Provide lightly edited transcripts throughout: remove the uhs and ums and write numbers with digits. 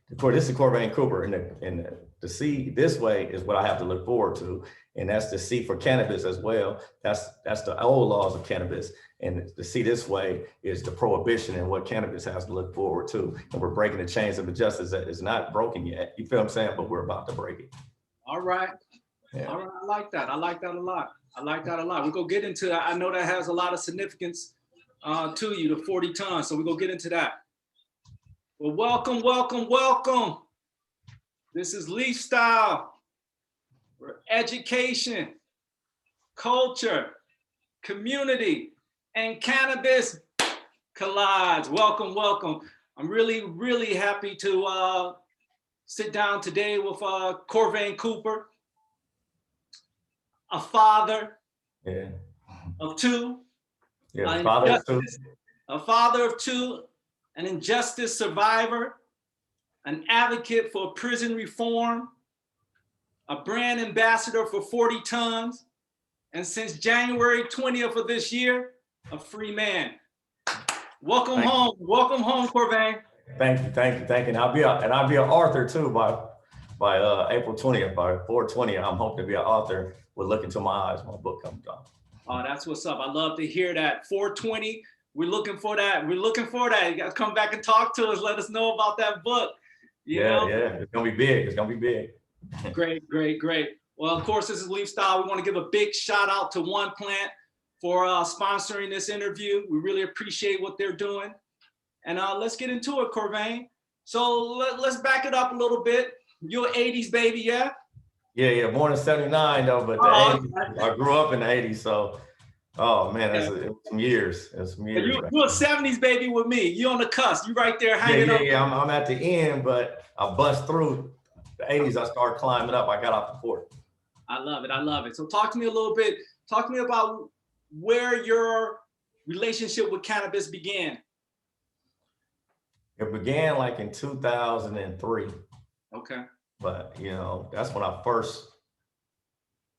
This is Corvain Cooper, and the C this way is what I have to look forward to, and that's the C for cannabis as well. That's the old laws of cannabis, and the C this way is the prohibition and what cannabis has to look forward to. And we're breaking the chains of injustice that is not broken yet. You feel what I'm saying? But we're about to break it. All right. Yeah. All right. I like that. I like that a lot. I like that a lot. We're going to get into that. I know that has a lot of significance to you, the 40 tons. So we're going to get into that. Well, welcome, welcome, welcome. This is LEAFSTYLE, where education, culture, community, and cannabis collides. Welcome, welcome. I'm really, really happy to sit down today with Corvain Cooper, a father of two. Yeah, father of two. A father of two, an injustice survivor, an advocate for prison reform, a brand ambassador for 40 tons, and since January 20th of this year, a free man. Welcome home. Welcome home, Corvain. Thank you, thank you, thank you. And I'll be an author too by April 20th, by 4/20. I'm hoping to be an author with Look Into My Eyes. My book comes out. Oh, that's what's up. I love to hear that. 4/20. We're looking for that. We're looking for that. You got to come back and talk to us. Let us know about that book. You know? It's gonna be big. It's gonna be big. Great, great, great. Well, of course, this is LEAFSTYLE. We want to give a big shout out to One Plant for sponsoring this interview. We really appreciate what they're doing. And let's get into it, Corvain. So let's back it up a little bit. You're 80s baby, yeah? Yeah. Born in '79 though, but the 80s, I grew up in the '80s, so. Oh man, it was some years. It was some years. You're a '70s baby with me. You're on the cusp. You right there hanging up. Yeah. I'm at the end, but I bust through the '80s. I started climbing up. I got off the fort. I love it. I love it. So talk to me a little bit. Talk to me about where your relationship with cannabis began. It began like in 2003. Okay. But you know, that's when I first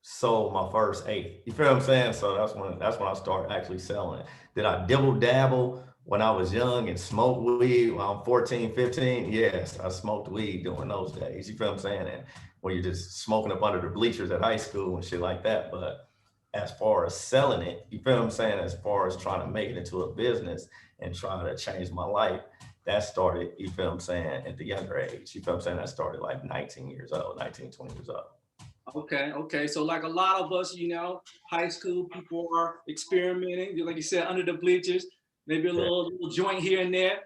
sold my first eighth. You feel what I'm saying? So that's when I started actually selling it. Did I dibble dabble when I was young and smoke weed when I'm 14, 15? Yes, I smoked weed during those days. You feel what I'm saying? And when you're just smoking up under the bleachers at high school and shit like that. But as far as selling it, you feel what I'm saying? As far as trying to make it into a business and trying to change my life, that started, you feel what I'm saying, at the younger age. You feel what I'm saying? That started like 19 years old, 19, 20 years old. Okay. So like a lot of us, you know, high school people are experimenting, like you said, under the bleachers, maybe a little joint here and there.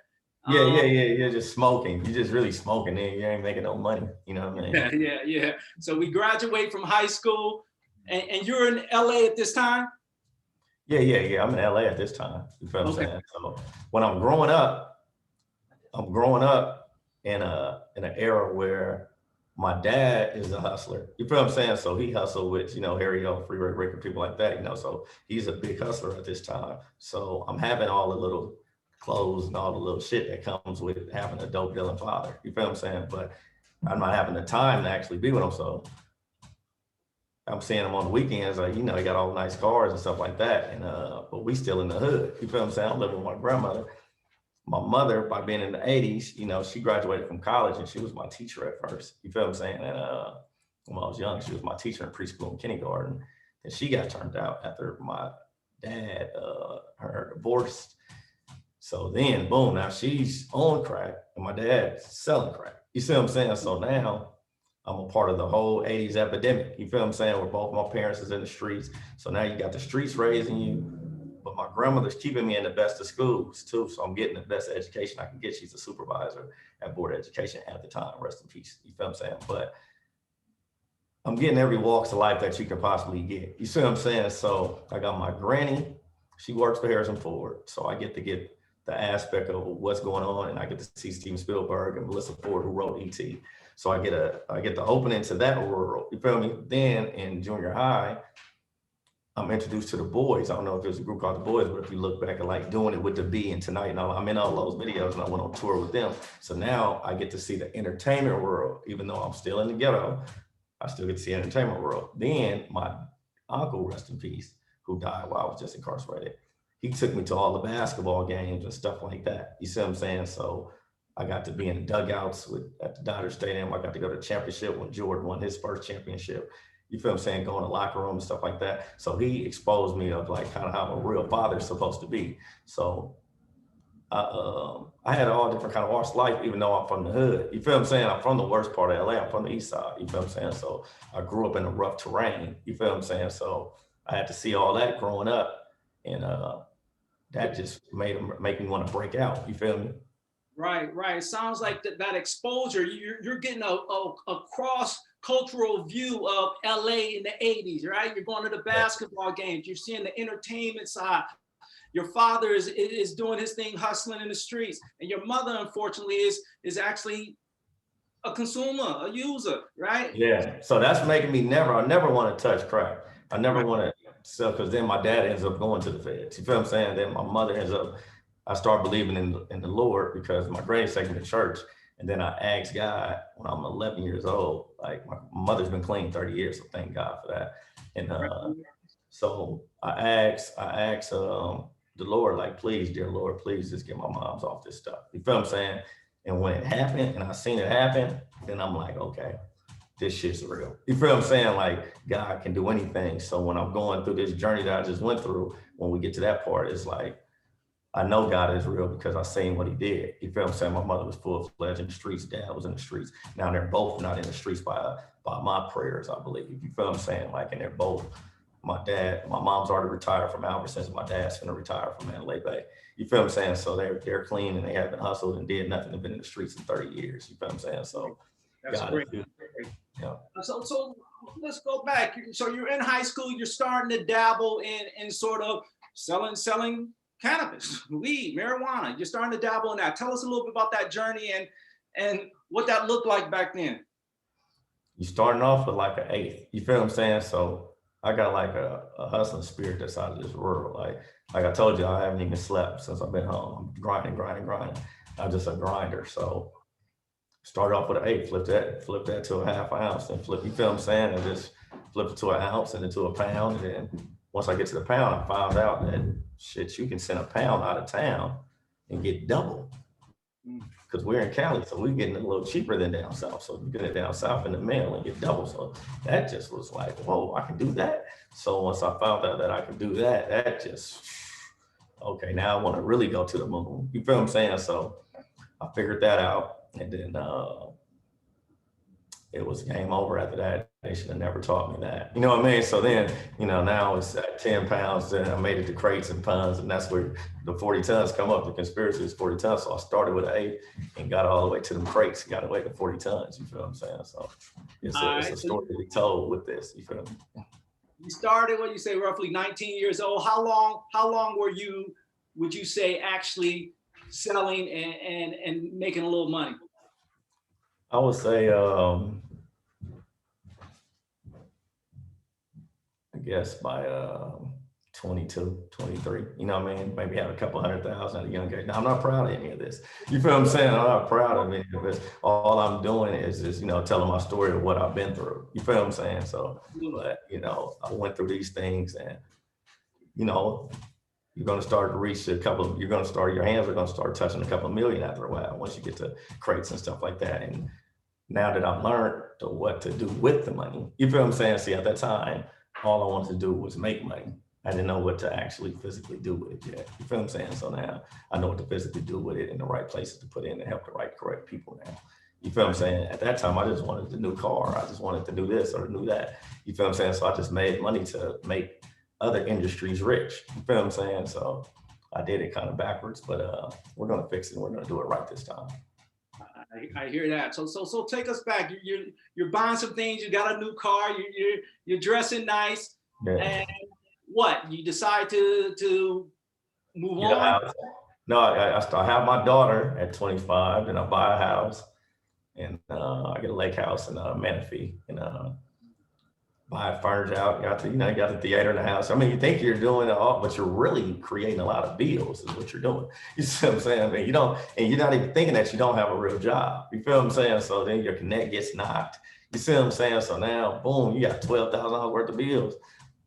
Yeah. Just smoking. You're just really smoking there. You ain't making no money. You know what I mean? Yeah. So we graduate from high school and you're in LA at this time? Yeah. I'm in LA at this time. You feel what I'm saying? So when I'm growing up in an era where my dad is a hustler. You feel what I'm saying? So he hustled with, you know, Harry O, Freeway Rick, and people like that, you know, so he's a big hustler at this time. So I'm having all the little clothes and all the little shit that comes with having a dope dealing father. You feel what I'm saying? But I'm not having the time to actually be with him. So I'm seeing him on the weekends, like, you know, he got all nice cars and stuff like that. And but we still in the hood. You feel what I'm saying? I'm living with my grandmother. My mother, by being in the '80s, you know, she graduated from college and she was my teacher at first. You feel what I'm saying? And when I was young, she was my teacher in preschool and kindergarten. And she got turned out after my dad, her divorced. So then, boom, now she's on crack and my dad's selling crack. You see what I'm saying? So now I'm a part of the whole '80s epidemic. You feel what I'm saying? Where both my parents is in the streets. So now you got the streets raising you. But my grandmother's keeping me in the best of schools too. So I'm getting the best education I can get. She's a supervisor at Board of Education at the time, rest in peace. You feel what I'm saying? But I'm getting every walks of life that you can possibly get. You see what I'm saying? So I got my granny, she works for Harrison Ford. So I get to get the aspect of what's going on and I get to see Steven Spielberg and Melissa Ford who wrote E.T. So I get the opening to that world. You feel me? Then in junior high, I'm introduced to the Boys. I don't know if there's a group called the Boys, but if you look back at like doing it with the B and Tonight and all, I'm in all those videos and I went on tour with them. So now I get to see the entertainment world, even though I'm still in the ghetto, I still get to see the entertainment world. Then my uncle, rest in peace, who died while I was just incarcerated, he took me to all the basketball games and stuff like that. You see what I'm saying? So I got to be in dugouts at the Dodger Stadium. I got to go to the championship when Jordan won his first championship. You feel what I'm saying? Go in the locker room and stuff like that. So he exposed me of like kind of how a real father is supposed to be. So I had all different kind of walks of life, even though I'm from the hood. You feel what I'm saying? I'm from the worst part of LA. I'm from the east side. You feel what I'm saying? So I grew up in a rough terrain. You feel what I'm saying? So I had to see all that growing up, and that just make me want to break out. You feel me? Right, right. It sounds like that exposure, you're getting a cross-cultural view of LA in the 80s, right? You're going to the basketball games, you're seeing the entertainment side. Your father is doing his thing, hustling in the streets. And your mother, unfortunately, is actually a consumer, a user, right? Yeah. So that's making me I never want to touch crack. I never want to sell, because then my dad ends up going to the feds. You feel what I'm saying? Then my mother ends up, I start believing in the Lord because my granny's taking me to church. And then I asked God when I'm 11 years old, like my mother's been clean 30 years, so thank God for that. And so I asked the Lord, like, please, dear Lord, please just get my mom's off this stuff. You feel what I'm saying? And when it happened and I seen it happen, then I'm like, okay, this shit's real. You feel what I'm saying? Like, God can do anything. So when I'm going through this journey that I just went through, when we get to that part, it's like, I know God is real because I seen what he did. You feel what I'm saying? My mother was full-fledged in the streets. Dad was in the streets. Now they're both not in the streets by my prayers, I believe. You feel what I'm saying? Like, and they're both, my mom's already retired from Albertsons. My dad's gonna retire from Mandalay Bay. You feel what I'm saying? So they're clean and they haven't hustled and did nothing. They've been in the streets in 30 years. You feel what I'm saying? So that's great. Yeah. So let's go back. So you're in high school, you're starting to dabble in sort of selling cannabis, weed, marijuana. You're starting to dabble in that. Tell us a little bit about that journey and what that looked like back then. You starting off with like an eighth. You feel what I'm saying? So I got like a hustling spirit that's out of this world. Like I told you, I haven't even slept since I've been home. I'm grinding. I'm just a grinder. So start off with an eighth, flip that to a half ounce, and flip. You feel what I'm saying? And just flip it to an ounce and into a pound. And then once I get to the pound, I found out that shit, you can send a pound out of town and get double. Because we're in Cali, so we're getting a little cheaper than down south. So you get it down south in the mail and get double. So that just was like, whoa, I can do that. So once I found out that I could do that, that just, okay, now I want to really go to the moon. You feel what I'm saying? So I figured that out. And then it was game over after that. They should have never taught me that. You know what I mean? So then, now it's at 10 pounds, then I made it to crates and tons, and that's where the 40 tons come up. The conspiracy is 40 tons. So I started with an 8 and got all the way to them crates, got away to 40 tons. You feel what I'm saying? So it's a story to be told with this. You feel me? You started, what you say, roughly 19 years old. How long were you, would you say, actually selling and making a little money? I would say, I guess by 22, 23, you know what I mean? Maybe have a couple 100,000 at a young age. Now, I'm not proud of any of this. You feel what I'm saying? I'm not proud of any of this. All I'm doing is just, telling my story of what I've been through. You feel what I'm saying? So, but, I went through these things and, you're going to start to reach your hands are going to start touching a couple of million after a while once you get to crates and stuff like that. And now that I've learned what to do with the money, you feel what I'm saying? See, at that time, all I wanted to do was make money. I didn't know what to actually physically do with it yet. You feel what I'm saying? So now I know what to physically do with it and the right places to put in to help the correct people now. You feel what I'm saying? At that time, I just wanted the new car. I just wanted to do this or do that. You feel what I'm saying? So I just made money to make other industries rich. You feel what I'm saying? So I did it kind of backwards, but we're going to fix it. We're going to do it right this time. I hear that. So take us back. You're buying some things. You got a new car. You're dressing nice. Yeah. And what? You decide to move on? No, I have my daughter at 25, and I buy a house, and I get a lake house in Menifee, and buy furniture out. You got the theater in the house. I mean, you think you're doing it all, but you're really creating a lot of bills is what you're doing. You see what I'm saying? I mean, you're not even thinking that you don't have a real job. You feel what I'm saying? So then your connect gets knocked. You see what I'm saying? So now, boom, you got $12,000 worth of bills.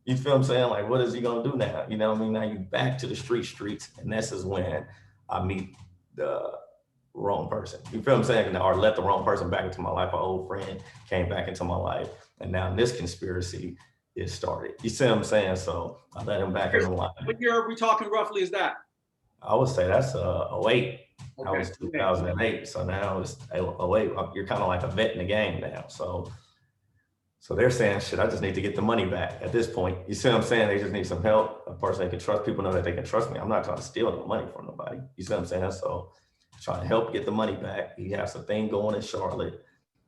You feel what I'm saying? Like, what is he gonna do now? You know what I mean? Now you back to the streets, and this is when I meet the wrong person. You feel what I'm saying? Or let the wrong person back into my life. An old friend came back into my life, and now this conspiracy is started. You see what I'm saying? So I let him back in the line. What year are we talking roughly is that? I would say that's 08. Okay. That was 2008. So now it's 08. You're kind of like a vet in the game now. So they're saying, shit, I just need to get the money back at this point. You see what I'm saying? They just need some help. A person they can trust. People know that they can trust me. I'm not trying to steal no money from nobody. You see what I'm saying? So trying to help get the money back. He has a thing going in Charlotte,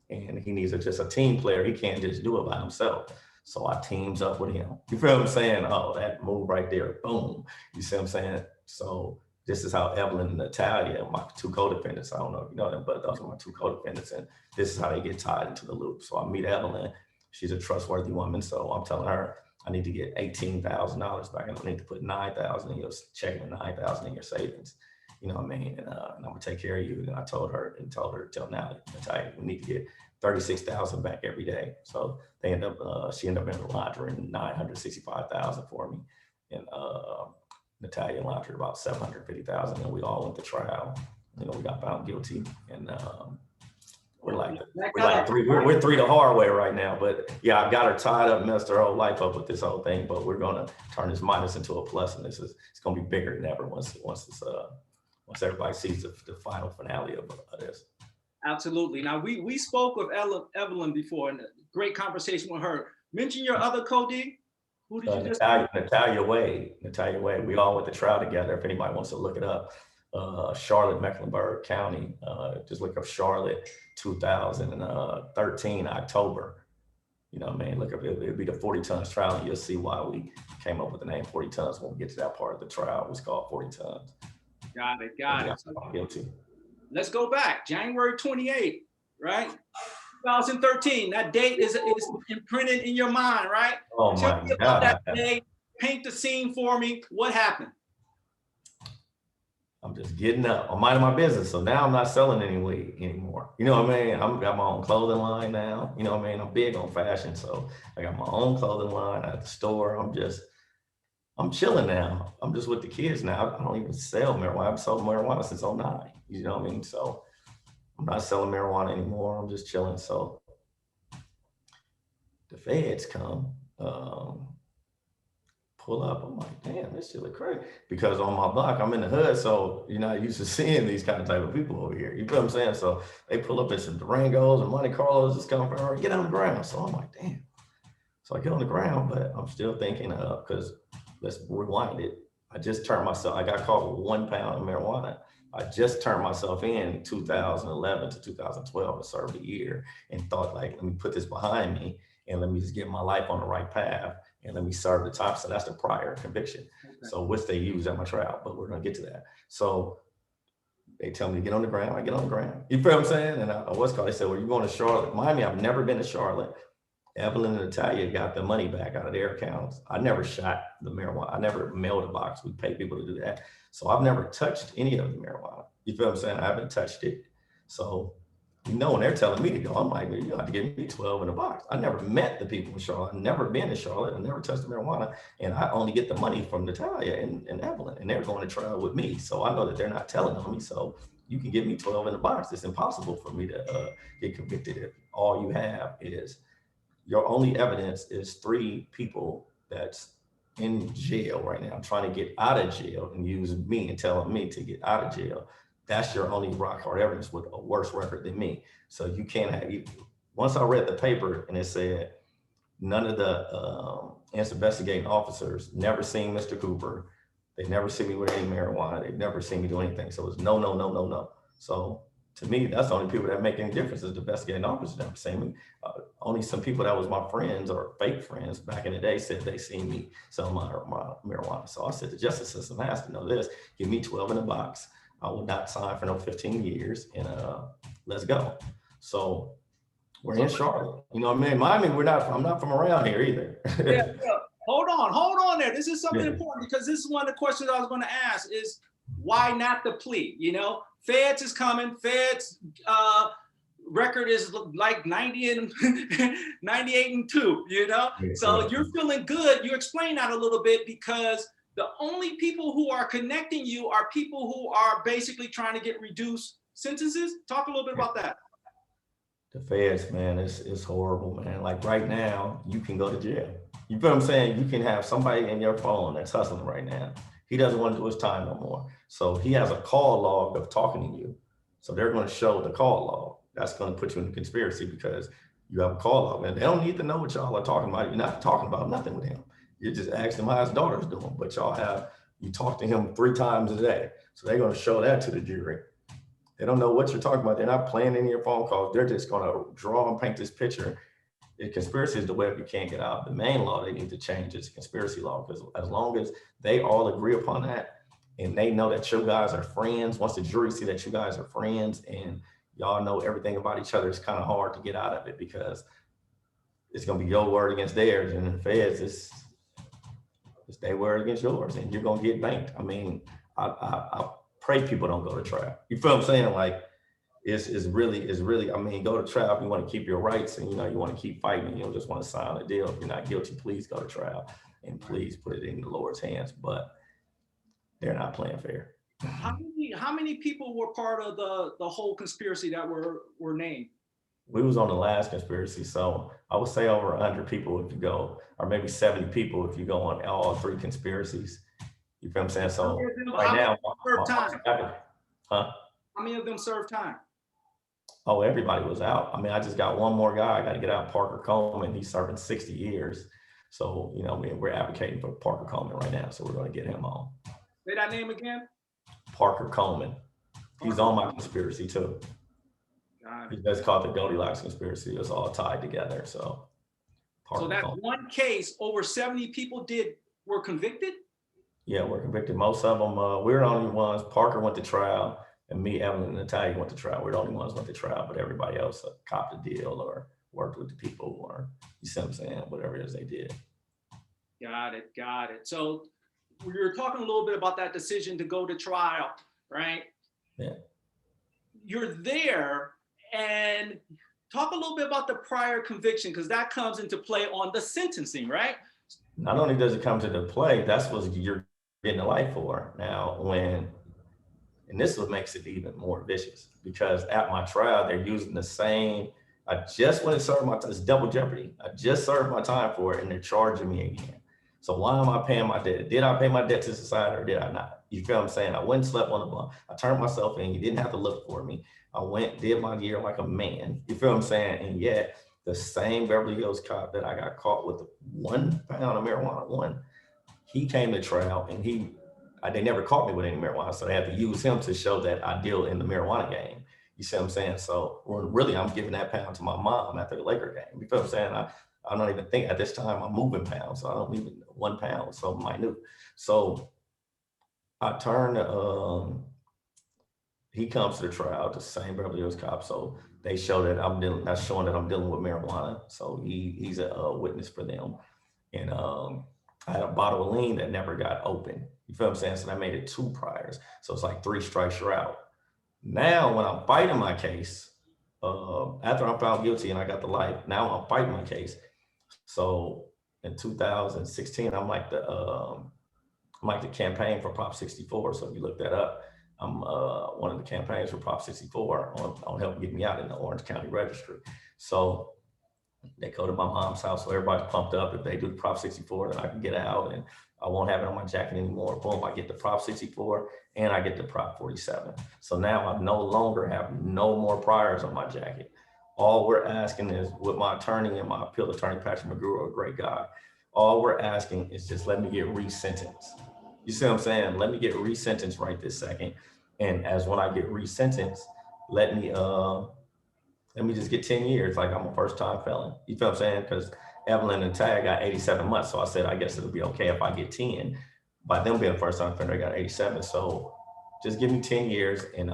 and he needs just a team player. He can't just do it by himself. So I teams up with him. You feel what I'm saying? Oh, that move right there, boom. You see what I'm saying? So this is how Evelyn and Natalia, my two co-defendants, I don't know if you know them, but those are my two co-defendants, and this is how they get tied into the loop. So I meet Evelyn. She's a trustworthy woman. So I'm telling her, I need to get $18,000 back. I don't need to put $9,000 in your checking and $9,000 in your savings. You know what I mean? And I'm gonna take care of you. And I told her to tell Natalia, we need to get $36,000 back every day. So they end up, she ended up in the laundering $965,000 for me. And Natalia laundered about $750,000, and we all went to trial. You know, we got found guilty, and we're three the hard way right now. But yeah, I got her tied up, messed her whole life up with this whole thing. But we're gonna turn this minus into a plus, and it's gonna be bigger than ever once everybody sees the final finale of this. Absolutely. Now we spoke with Evelyn before, and a great conversation with her. Mention your other co-D. Who did you just? Natalia Wade. We all went to trial together. If anybody wants to look it up, Charlotte, Mecklenburg County. Just look up Charlotte 2013 October. You know what I mean? Look up, it'll be the 40 tons trial, and you'll see why we came up with the name 40 tons. When we get to that part of the trial, it was called 40 tons. Got it. Guilty. Let's go back. January 28th, right? 2013. That date is imprinted in your mind, right? Oh Tell my me about God. that day. Paint the scene for me. What happened? I'm just getting up. I'm minding my business. So now I'm not selling any weed anymore. You know what I mean? I've got my own clothing line now. You know what I mean? I'm big on fashion. So I got my own clothing line at the store. I'm chilling now. I'm just with the kids now. I don't even sell marijuana. I've sold marijuana since 09. You know what I mean? So I'm not selling marijuana anymore. I'm just chilling. So the feds come, pull up. I'm like, damn, this shit look crazy. Because on my block, I'm in the hood, so you're not used to seeing these kind of type of people over here. You feel what I'm saying? So they pull up in some Durangos and Monte Carlos, just come from, get on the ground. So I'm like, damn. So I get on the ground, but I'm still thinking, because let's rewind it. I just turned myself, I got caught with 1 pound of marijuana. I just turned myself in 2011 to 2012 and served a year, and thought, like, let me put this behind me and let me just get my life on the right path and let me serve the time. So that's the prior conviction. Okay. So which they use at my trial, but we're gonna get to that. So they tell me to get on the ground. I get on the ground. You feel what I'm saying? And they said, well, you're going to Charlotte. Miami, I've never been to Charlotte. Evelyn and Natalia got the money back out of their accounts. I never shot the marijuana. I never mailed a box. We pay people to do that. So I've never touched any of the marijuana. You feel what I'm saying? I haven't touched it. So, when they're telling me to go, I'm like, you have to give me 12 in a box. I never met the people in Charlotte. I've never been to Charlotte. I never touched the marijuana. And I only get the money from Natalia and Evelyn. And they're going to trial with me. So I know that they're not telling on me. So you can give me 12 in a box. It's impossible for me to get convicted if all you have is your only evidence is 3 people that's in jail right now trying to get out of jail and use me and telling me to get out of jail. That's your only rock hard evidence with a worse record than me. So you can't have, once I read the paper and it said none of the investigating officers never seen Mr. Cooper. They never see me with any marijuana. They've never seen me do anything. So it's no, no, no, no, no. So to me, that's the only people that make any difference is the investigating officers never seen me. Only some people that was my friends or fake friends back in the day said they seen me sell my marijuana. So I said the justice system has to know this. Give me 12 in a box. I will not sign for no 15 years, and let's go. So we're in Charlotte. You know what I mean? Miami, I'm not from around here either. Yeah. Hold on there. This is something important, because this is one of the questions I was going to ask is why not the plea? Feds is coming. Feds record is like 98 and 2, So you're feeling good. You explain that a little bit, because the only people who are connecting you are people who are basically trying to get reduced sentences? Talk a little bit about that. The feds, man, it's horrible, man. Like right now, you can go to jail. You feel what I'm saying? You can have somebody in your phone that's hustling right now. He doesn't want to do his time no more. So he has a call log of talking to you. So they're going to show the call log. That's going to put you in a conspiracy because you have a call log. And they don't need to know what y'all are talking about. You're not talking about nothing with him. You're just asking him how his daughter's doing. But you talk to him 3 times a day. So they're going to show that to the jury. They don't know what you're talking about. They're not playing any of your phone calls. They're just going to draw and paint this picture. The conspiracy is the web you can't get out. The main law they need to change is conspiracy law, because as long as they all agree upon that and they know that you guys are friends, once the jury see that you guys are friends and y'all know everything about each other, it's kind of hard to get out of it because it's going to be your word against theirs. And the feds, it's their word against yours and you're going to get banked. I mean, I pray people don't go to trial. You feel what I'm saying? Like, it's really, I mean, go to trial if you want to keep your rights and, you want to keep fighting. You don't just want to sign a deal. If you're not guilty, please go to trial and please put it in the Lord's hands. But they're not playing fair. How many people were part of the whole conspiracy that were named? We was on the last conspiracy. So I would say over 100 people if you go, or maybe 70 people if you go on all 3 conspiracies. You feel what I'm saying? So right now, how many of them served time? Oh, everybody was out. I mean, I just got one more guy. I got to get out, Parker Coleman. He's serving 60 years. So, we're advocating for Parker Coleman right now. So we're going to get him on. Say that name again. Parker Coleman. He's on my conspiracy too. That's called the Goldilocks conspiracy. It's all tied together. So that Coleman. One case, over 70 people were convicted? Yeah, we're convicted. Most of them, we're the only ones. Parker went to trial. And me, Evelyn, and Natalia went to trial. We're the only ones who went to trial, but everybody else copped the deal or worked with the people or, you see what I'm saying, whatever it is they did. Got it. So we were talking a little bit about that decision to go to trial, right? Yeah. You're there, and talk a little bit about the prior conviction, because that comes into play on the sentencing, right? Not only does it come to the play, that's what you're getting a life for. Now, and this is what makes it even more vicious, because at my trial, they're using the same, I just went and served my time, it's double jeopardy. I just served my time for it and they're charging me again. So why am I paying my debt? Did I pay my debt to society or did I not? You feel what I'm saying? I went and slept on the blunt. I turned myself in. You didn't have to look for me. I went, did my year like a man. You feel what I'm saying? And yet the same Beverly Hills cop that I got caught with 1 pound of marijuana, he came to trial and they never caught me with any marijuana. So they had to use him to show that I deal in the marijuana game. You see what I'm saying? So really, I'm giving that pound to my mom after the Laker game. You feel what I'm saying? I don't even think at this time I'm moving pounds. So I don't even 1 pound, so minute. So I turned, he comes to the trial, the same Beverly Hills cop. So they show that that's showing that I'm dealing with marijuana. So he's a witness for them. And I had a bottle of lean that never got open. You feel what I'm saying? So that made it 2 priors. So it's like 3 strikes, you're out. Now, when I'm fighting my case, after I'm found guilty and I got the life, now I'm fighting my case. So in 2016, I'm like the campaign for Prop 64. So if you look that up, I'm one of the campaigns for Prop 64 on helping get me out in the Orange County Registry. So they go to my mom's house, so everybody's pumped up. If they do the Prop 64, then I can get out and I won't have it on my jacket anymore. Boom, I get the Prop 64 and I get the Prop 47. So now I no longer have no more priors on my jacket. All we're asking is, with my attorney and my appeal attorney, Patrick McGrew, a great guy, all we're asking is just let me get resentenced. You see what I'm saying? Let me get resentenced right this second. And as when I get resentenced, let me just get 10 years, like I'm a first-time felon. You feel what I'm saying? Because Evelyn and Tag got 87 months. So I said, I guess it'll be okay if I get 10. By them being a first-time offender, I got 87. So just give me 10 years. And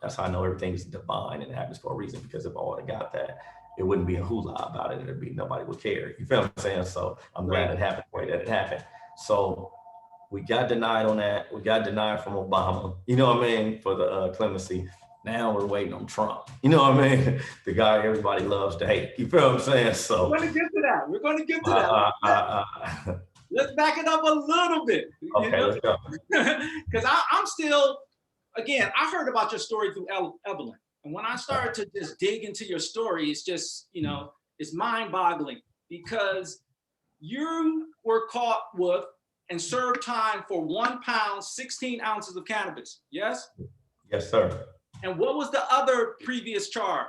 that's how I know everything is divine and it happens for a reason. Because if I would have got that, it wouldn't be a hula about it. It'd be nobody would care. You feel what I'm saying? So I'm glad it happened the way that it happened. So we got denied on that. We got denied from Obama, you know what I mean, for the clemency. Now we're waiting on Trump. You know what I mean? The guy everybody loves to hate. You feel what I'm saying? So we're going to get to that. We're going to get to that. Let's back it up a little bit. Okay, let's go. Because I'm still again, I heard about your story through Evelyn. And when I started to just dig into your story, it's just, you know, it's mind boggling because you were caught with and served time for 1 pound, 16 ounces of cannabis. Yes? Yes, sir. And what was the other previous charge?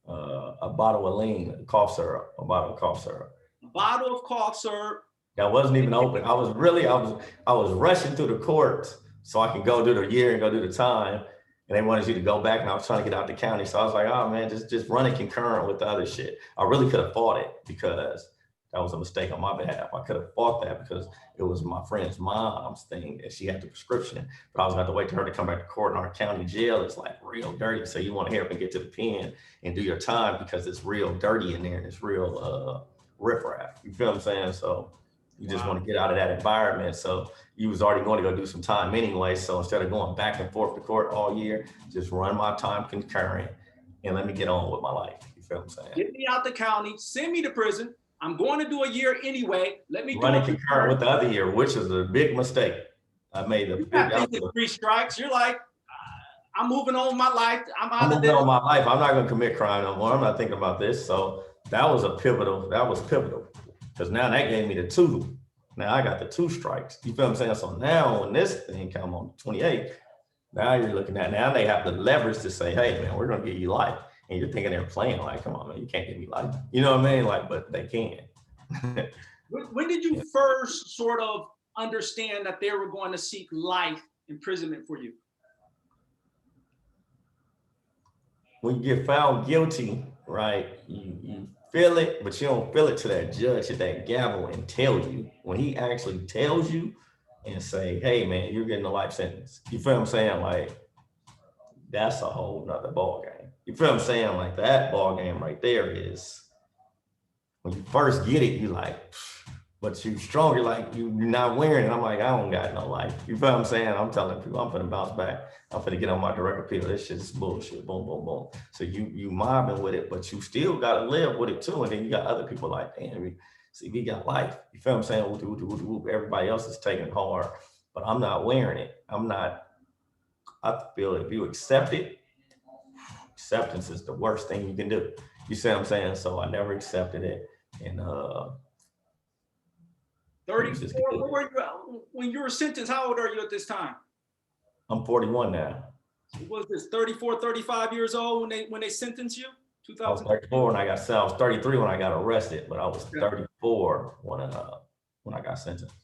A bottle of lean, cough syrup, a bottle of cough syrup. A bottle of cough syrup. That wasn't even open. I was rushing through the courts so I can go do the year and go do the time. And they wanted you to go back, and I was trying to get out the county. So I was like, oh man, just run it concurrent with the other shit. I really could have fought it because that was a mistake on my behalf. I could have fought that because it was my friend's mom's thing and she had the prescription, but I was going to wait for her to come back to court, and our county jail is like real dirty. So you want to hurry up and get to the pen and do your time because it's real dirty in there and it's real riffraff. You feel what I'm saying? So you just want to get out of that environment. So you was already going to go do some time anyway. So instead of going back and forth to court all year, just run my time concurrent and let me get on with my life. You feel what I'm saying? Get me out the county, send me to prison. I'm going to do a year anyway. Let me run it concurrent with the other year, which is a big mistake. I made a big 3 strikes. You're like, I'm moving on with my life. I'm moving on my life. I'm not going to commit crime no more. I'm not thinking about this. So that was pivotal because now that gave me the 2. Now I got the 2 strikes. You feel what I'm saying? So now when this thing come on 28, now you're looking at, now they have the leverage to say, hey man, we're going to give you life. And you're thinking they're playing like, come on man, you can't give me life. You know what I mean? Like, but they can. When did you first sort of understand that they were going to seek life imprisonment for you? When you get found guilty, right, you feel it, but you don't feel it to that judge at that gavel and tell you. When he actually tells you and say, hey man, you're getting a life sentence. You feel what I'm saying? Like, that's a whole nother ball game. You feel what I'm saying? Like that ball game right there is, when you first get it, you like, but you stronger, like you're not wearing it. I'm like, I don't got no life. You feel what I'm saying? I'm telling people, I'm finna bounce back. I'm finna get on my direct appeal. This shit's bullshit. Boom, boom, boom. So you mobbing with it, but you still gotta live with it too. And then you got other people like, damn, see, we got life. You feel what I'm saying? Everybody else is taking hard, but I'm not wearing it. I feel if you accept it, acceptance is the worst thing you can do. You see what I'm saying? So I never accepted it. And 34, what were you, when you were sentenced, how old are you at this time? I'm 41 now. Was this 34, 35 years old when they sentenced you? I was 34 when I got sentenced. I was 33 when I got arrested, but I was 34 when I got sentenced.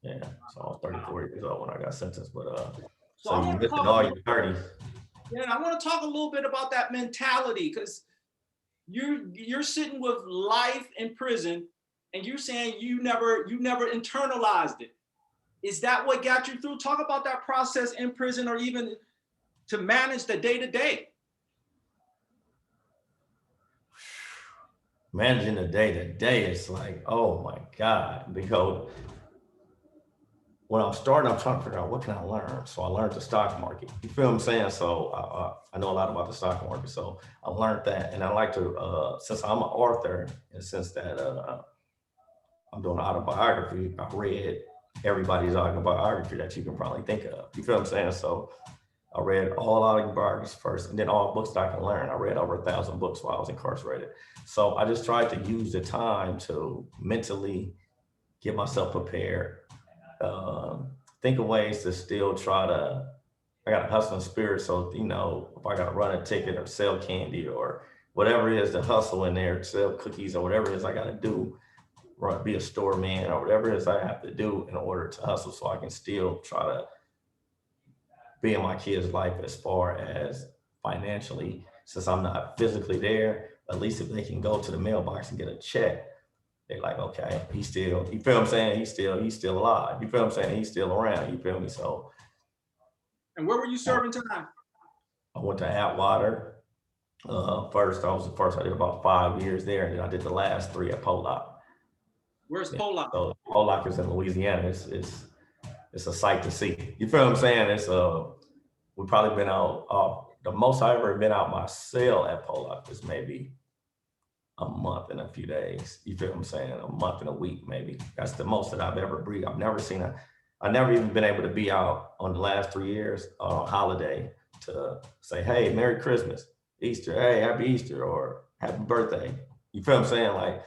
Yeah, so I was 34 years old when I got sentenced. But so you missed all your 30s. Yeah, and I want to talk a little bit about that mentality, because you're sitting with life in prison, and you're saying you never internalized it. Is that what got you through? Talk about that process in prison, or even to manage the day-to-day. Managing the day-to-day, it's like, oh my God, because when I'm starting, I'm trying to figure out what can I learn. So I learned the stock market. You feel what I'm saying? So I know a lot about the stock market. So I learned that, and I like to, since I'm an author, and since that I'm doing an autobiography, I read everybody's autobiography that you can probably think of. You feel what I'm saying? So I read all autobiographies first, and then all books that I can learn. I read over 1,000 books while I was incarcerated. So I just tried to use the time to mentally get myself prepared. Think of ways to still try to, I got a hustling spirit. So, you know, if I got to run a ticket or sell candy or whatever it is to hustle in there, sell cookies or whatever it is I got to do, be a store man or whatever it is I have to do in order to hustle, so I can still try to be in my kids' life as far as financially, since I'm not physically there. At least if they can go to the mailbox and get a check, they're like, okay, he's still, you feel what I'm saying? He's still alive. You feel what I'm saying? He's still around. You feel me? So. And where were you serving time? I went to Atwater. First, I did about 5 years there, and then I did the last 3 at Pollock. Where's Pollock? So Pollock is in Louisiana. It's a sight to see. You feel what I'm saying? We've probably been out, the most I've ever been out my cell at Pollock is maybe a month and a few days. You feel what I'm saying? A month and a week, maybe. That's the most that I've ever breathed. I've I never even been able to be out on the last 3 years on holiday to say, hey, Merry Christmas, Easter, hey, Happy Easter, or Happy Birthday. You feel what I'm saying? Like,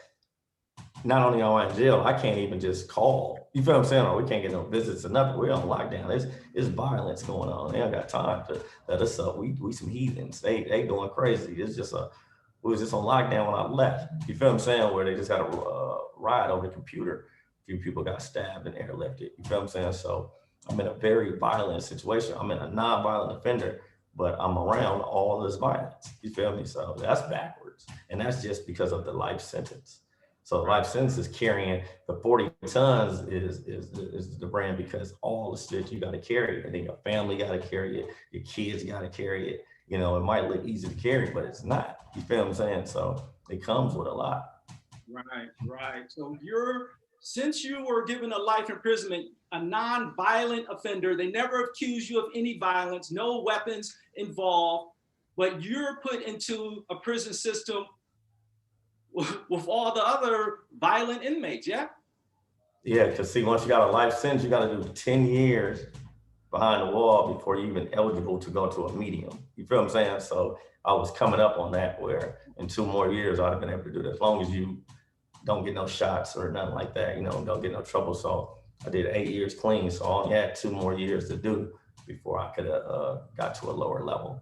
not only am I in jail, I can't even just call. You feel what I'm saying? Or we can't get no visits or nothing. We're on lockdown. It's violence going on. They don't got time to let us up. We some heathens. They going crazy. It's just we was just on lockdown when I left. You feel what I'm saying? Where they just had a riot over the computer. A few people got stabbed and airlifted. You feel what I'm saying? So I'm in a very violent situation. I'm in a non-violent offender, but I'm around all this violence. You feel me? So that's backwards. And that's just because of the life sentence. So life sentence is carrying the 40 tons is the brand because all the shit you got to carry, and then your family got to carry it, your kids got to carry it. You know, it might look easy to carry, but it's not. You feel what I'm saying? So it comes with a lot. Right, right. So since you were given a life imprisonment, a non-violent offender, they never accused you of any violence, no weapons involved, but you're put into a prison system with all the other violent inmates, yeah? Yeah, because see, once you got a life sentence, you got to do 10 years behind the wall before you're even eligible to go to a medium. You feel what I'm saying? So I was coming up on that where in 2 more years, I'd have been able to do that as long as you don't get no shots or nothing like that, you know, don't get no trouble. So I did 8 years clean. So I only had 2 more years to do before I could have got to a lower level.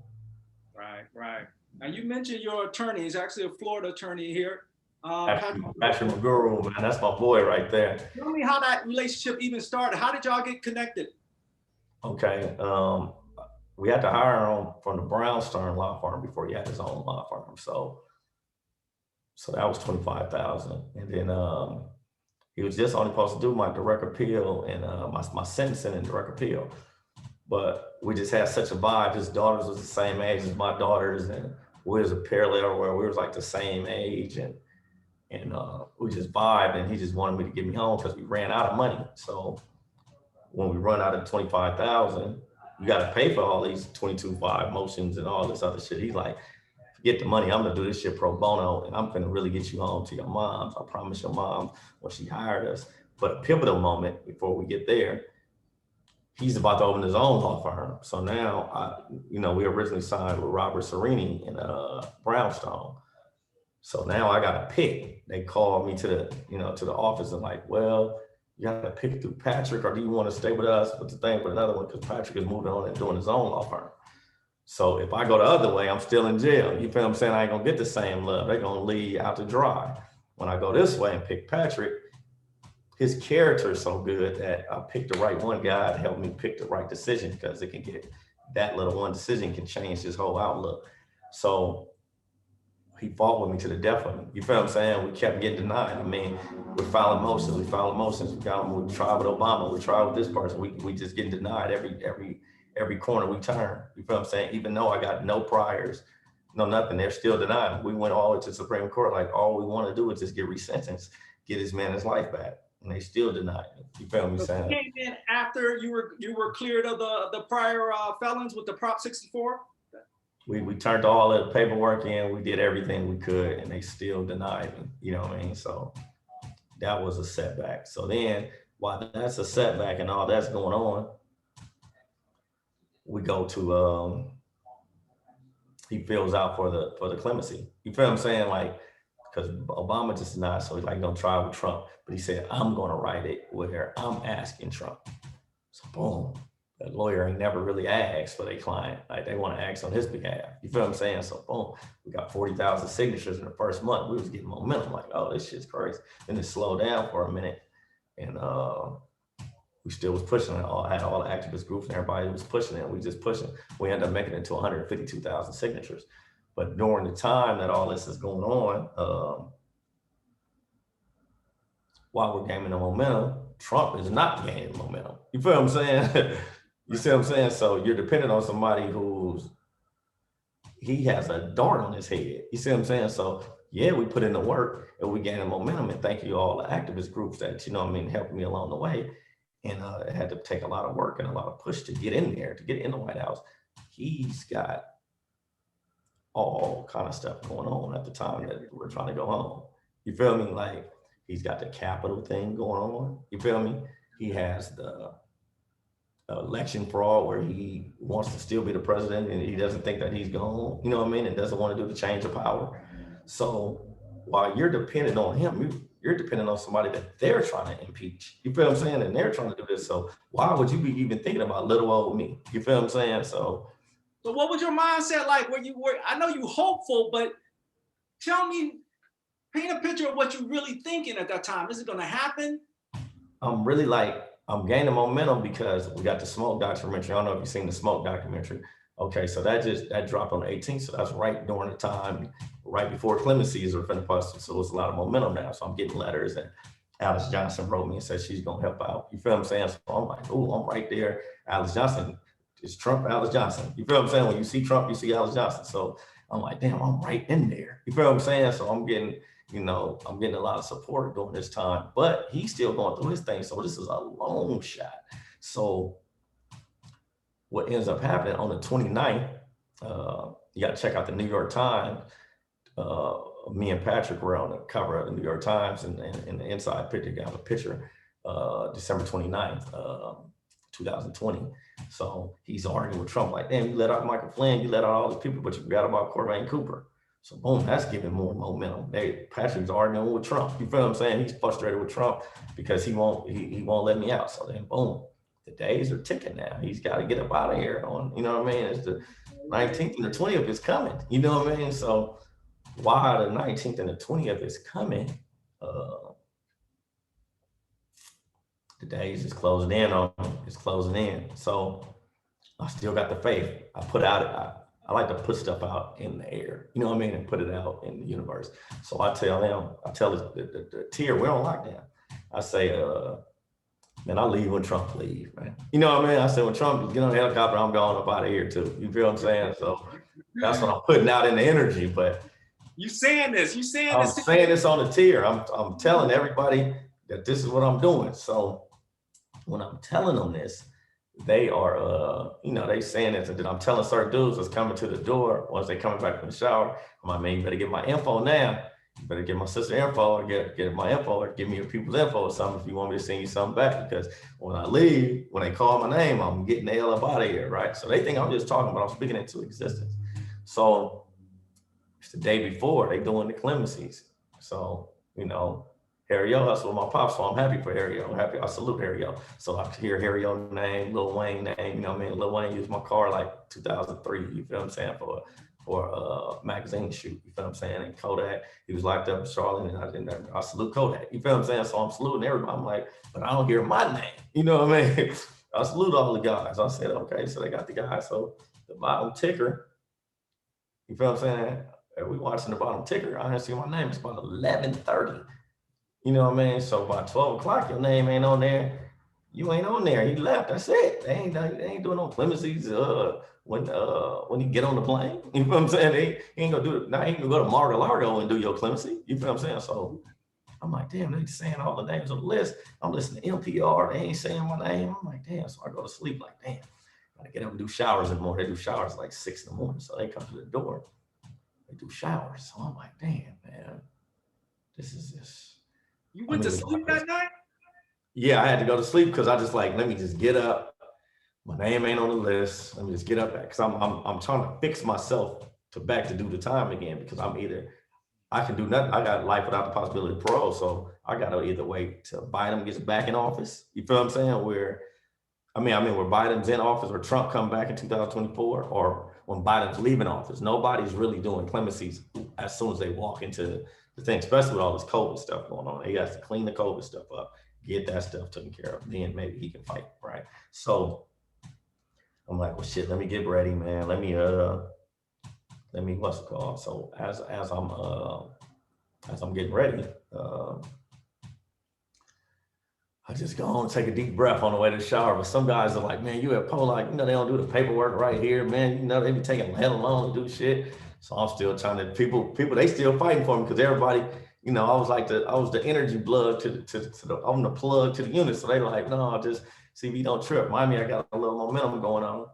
Right, right. Now you mentioned your attorney. He's actually a Florida attorney here. Patrick McGuru, man, that's my boy right there. Tell me how that relationship even started. How did y'all get connected? Okay. We had to hire him from the Brownstone law firm before he had his own law firm. So that was 25,000. And then he was just only supposed to do my direct appeal and my sentencing and direct appeal. But we just had such a vibe. His daughters was the same age as my daughters, and we was a parallel where we was like the same age, and we just vibed, and he just wanted me to get me home because we ran out of money. So when we run out of 25,000, you got to pay for all these 22-5 motions and all this other shit. He's like, forget the money. I'm gonna do this shit pro bono, and I'm gonna really get you home to your moms. I promise your mom when she hired us. But a pivotal moment before we get there, he's about to open his own law firm. So now, we originally signed with Robert Serini in Brownstone. So now I got to pick. They called me to the office and like, well, you got to pick through Patrick, or do you want to stay with us? But the thing with another one, because Patrick is moving on and doing his own law firm. So if I go the other way, I'm still in jail. You feel what I'm saying? I ain't gonna get the same love. They're gonna leave out to dry. When I go this way and pick Patrick, his character is so good that I picked the right one guy to help me pick the right decision, because it can get that little one decision can change his whole outlook. So he fought with me to the death of me. You feel what I'm saying? We kept getting denied. I mean, we filed motions. We tried with Obama. We tried with this person. We just getting denied every corner we turn. You feel what I'm saying? Even though I got no priors, no nothing, they're still denying. We went all the way to the Supreme Court. Like, all we want to do is just get resentenced, get this man his life back, and they still denied me. You feel me saying? Came in after you were cleared of the prior felons with the Prop 64. We turned all the paperwork in. We did everything we could, and they still denied me. You know what I mean? So that was a setback. So then, while that's a setback and all that's going on, we go to he fills out for the clemency. You feel what I'm saying? Like, because Obama just denied, so he's like gonna try with Trump. But he said, I'm gonna write it where I'm asking Trump. So boom. The lawyer ain't never really asked for their client. Like, they want to ask on his behalf. You feel what I'm saying? So boom, we got 40,000 signatures in the first month. We was getting momentum, like, oh, this shit's crazy. Then it slowed down for a minute, and we still was pushing it. I had all the activist groups and everybody was pushing it. We just pushing. We ended up making it to 152,000 signatures. But during the time that all this is going on, while we're gaining the momentum, Trump is not gaining momentum. You feel what I'm saying? You see what I'm saying? So you're dependent on somebody he has a dart on his head. You see what I'm saying? So yeah, we put in the work and we gained momentum, and thank you all the activist groups that, helped me along the way. And it had to take a lot of work and a lot of push to get in there, to get in the White House. He's got all kind of stuff going on at the time that we're trying to go home. You feel me? Like, he's got the Capitol thing going on. You feel me? He has the election fraud where he wants to still be the president and he doesn't think that he's gone, you know what I mean, and doesn't want to do the change of power. So while you're dependent on him, you're dependent on somebody that they're trying to impeach. You feel what I'm saying? And they're trying to do this. So why would you be even thinking about little old me? You feel what I'm saying? So what was your mindset like when you were, I know you hopeful, but tell me, paint a picture of what you're really thinking at that time. Is it going to happen? I'm really like, I'm gaining momentum because we got the smoke documentary. I don't know if you've seen the smoke documentary. Okay, so that dropped on the 18th. So that's right during the time, right before clemencies are finna post. So it's a lot of momentum now. So I'm getting letters, and Alice Johnson wrote me and said she's gonna help out. You feel what I'm saying? So I'm like, oh, I'm right there. Alice Johnson, it's Trump, Alice Johnson. You feel what I'm saying? When you see Trump, you see Alice Johnson. So I'm like, damn, I'm right in there. You feel what I'm saying? So I'm getting, I'm getting a lot of support during this time, but he's still going through his thing. So this is a long shot. So what ends up happening on the 29th, you got to check out the New York Times. Me and Patrick were on the cover of the New York Times, and the inside picture got a picture, December 29th, 2020. So he's arguing with Trump like, damn, you let out Michael Flynn, you let out all these people, but you forgot about CORVAIN Cooper. So boom, that's giving more momentum. Patrick's arguing with Trump. You feel what I'm saying? He's frustrated with Trump because he won't let me out. So then boom, the days are ticking now. He's got to get up out of here on, you know what I mean? It's the 19th and the 20th is coming. You know what I mean? So while the 19th and the 20th is coming, the days is closing in on, it's closing in. So I still got the faith. I like to put stuff out in the air, you know what I mean, and put it out in the universe. So I tell the tier, we're on lockdown. I say, man, I leave when Trump leave, man. You know what I mean? I said, when Trump get on the helicopter, I'm going up out of here too. You feel what I'm saying? So that's what I'm putting out in the energy. But you saying this, I'm saying this on the tier. I'm telling everybody that this is what I'm doing. So when I'm telling them this, they are, they saying this, and then I'm telling certain dudes that's coming to the door once they coming back from the shower. I'm like, man, you better get my info now. You better get my sister info, or get my info, or give me your people's info or something if you want me to send you something back. Because when I leave, when they call my name, I'm getting the hell up out of here, right? So they think I'm just talking, but I'm speaking into existence. So it's the day before they doing the clemencies. So, Harry O, that's what my pops, so I'm happy for Harry O. I salute Harry O. So I hear Harry O name, Lil Wayne name, you know what I mean? Lil Wayne used my car like 2003, you feel what I'm saying, for a magazine shoot, you feel what I'm saying? And Kodak, he was locked up in Charlotte, and I salute Kodak, you feel what I'm saying? So I'm saluting everybody. I'm like, but I don't hear my name, you know what I mean? I salute all the guys. I said, okay, so they got the guys. So the bottom ticker, you feel what I'm saying? We watching the bottom ticker, I didn't see my name, it's about 11:30. You know what I mean? So by 12 o'clock, your name ain't on there. You ain't on there. He left. That's it. They ain't doing no clemencies when you get on the plane. You feel what I'm saying? He ain't gonna do it. Now he can go to Mar-a-Lago and do your clemency. You feel what I'm saying? So I'm like, damn, they saying all the names on the list. I'm listening to NPR. They ain't saying my name. I'm like, damn. So I go to sleep like, damn. Gotta get up and do showers in the morning. They do showers like 6 in the morning. So they come to the door. They do showers. So I'm like, damn, man, this is this. You went to sleep that night? Yeah, I had to go to sleep because I just like, let me just get up. My name ain't on the list. Let me just get up because I'm trying to fix myself back to do the time again, because I can do nothing. I got life without the possibility of parole. So I gotta either wait till Biden gets back in office. You feel what I'm saying? Where Biden's in office, or Trump come back in 2024, or when Biden's leaving office. Nobody's really doing clemencies as soon as they walk into the thing, especially with all this COVID stuff going on. He has to clean the COVID stuff up, get that stuff taken care of. Then maybe he can fight, right? So I'm like, well, shit, let me get ready, man. Let me, what's it called? So as I'm getting ready, I just go on and take a deep breath on the way to the shower. But some guys are like, man, you have Paul, like, they don't do the paperwork right here, man. They be taking hell long to do shit. So I'm still trying to, people, they still fighting for me, because everybody, I was the energy plug I'm the plug to the unit. So they like, no, just see if you don't trip. Miami, I got a little momentum going on.